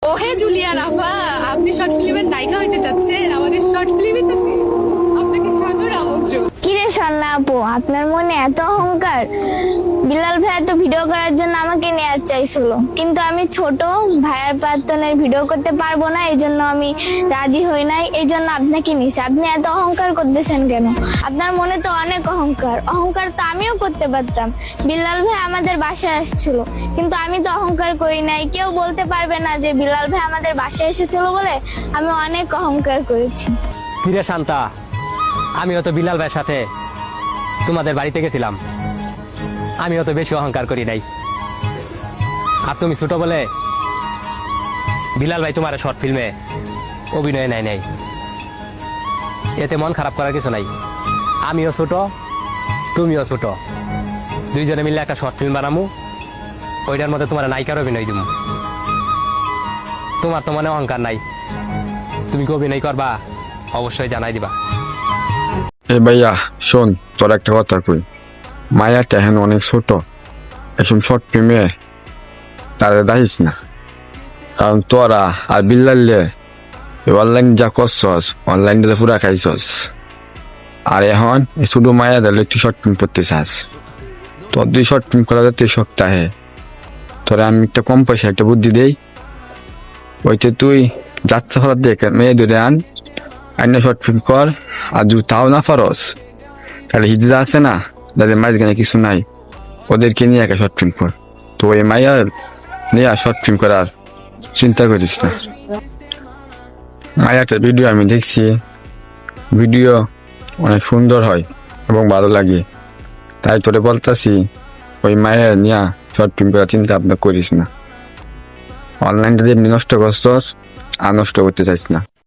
ওহে জুলিয়ান আপা, আপনি শর্ট ফিল্মের নায়িকা হইতে চাচ্ছেন? আমাদের শর্ট ফিল্মই তো ছিল। আপনাকে সাদর আমন্ত্রণ। কিরে সন্না আপু, আপনার মনে এত অহংকার? বিলাল ভাইয়া তো ভিডিও করার জন্য আমাকে নেওয়ার চাইছিল, কিন্তু আমি ছোট ভাইয়ার প্রার্থনের ভিডিও করতে পারবো না, এই জন্য আমি রাজি হই নাই। এই জন্য আপনাকে নিছি। আপনি এত অহংকার করতেছেন কেন? আপনার মনে তো অনেক অহংকার। অহংকার তো আমিও করতে পারতাম। বিলাল ভাই আমাদের বাসায় আসছিল, কিন্তু আমি তো অহংকার করি নাই। কেউ বলতে পারবে না যে বিলাল ভাই আমাদের বাসায় এসেছিল বলে আমি অনেক অহংকার করেছি। ফিরে শান্তা, আমিও তো বিলাল ভাইয়ের সাথে তোমাদের বাড়িতে গেছিলাম। আমিও তো বেশি অহংকার করি নাই। আর তুমি ছোট বলে বিলাল ভাই তোমার শর্ট ফিল্মে অভিনয় নেয় নাই। এতে মন খারাপ করার কিছু নাই। আমিও ছোট, তুমিও ছোট, দুইজনে মিলে একটা শর্ট ফিল্ম বানামু, ওইটার মধ্যে তোমার নায়িকার অভিনয় দিব। তোমার তো মনে অহংকার নাই, তুমি কি অভিনয় করবা অবশ্যই জানাই দিবা। এ ভাইয়া শোন, তোর একটা কথা কই। মায়াটা এখন অনেক ছোট, এখন শর্ট ফিল্মে তাদের দাহিস না। কারণ তোরা আর বিল্লালে অনলাইন যা করছস, অনলাইন দিলে পুরা খাইছস। আর এখন শুধু মায়া দিলে তুই শর্ট ফিল্ম করতে চাস। তোর দুই শর্ট ফিল্ম করা যাতে সপ্তাহে তোরা আমি একটা কম পয়সা একটা বুদ্ধি দেই। ওইতে তুই যাত্রা ফলার দেখে মেয়ে ধরে আইনা শর্ট ফিল্ম কর। আর যদি তাও না পারস, তাহলে হিজড়া আছে না, যাদের মাঝখানে কিছু নাই, ওদেরকে নিয়ে একটা শর্ট ফিল্ম কর। তো ওই মাইয়ার নিয়ে শর্ট ফিল্ম করার চিন্তা করিস না। মায়াটা ভিডিও আমি দেখছি, ভিডিও অনেক সুন্দর হয় এবং ভালো লাগে। তাই তোরে বলতাছি, ওই মায়ের নিয়ে শর্ট ফিল্ম করার চিন্তা ভাবনা করিস না। অনলাইনটা যেমনি নষ্ট করছস আর নষ্ট করতে চাইস না।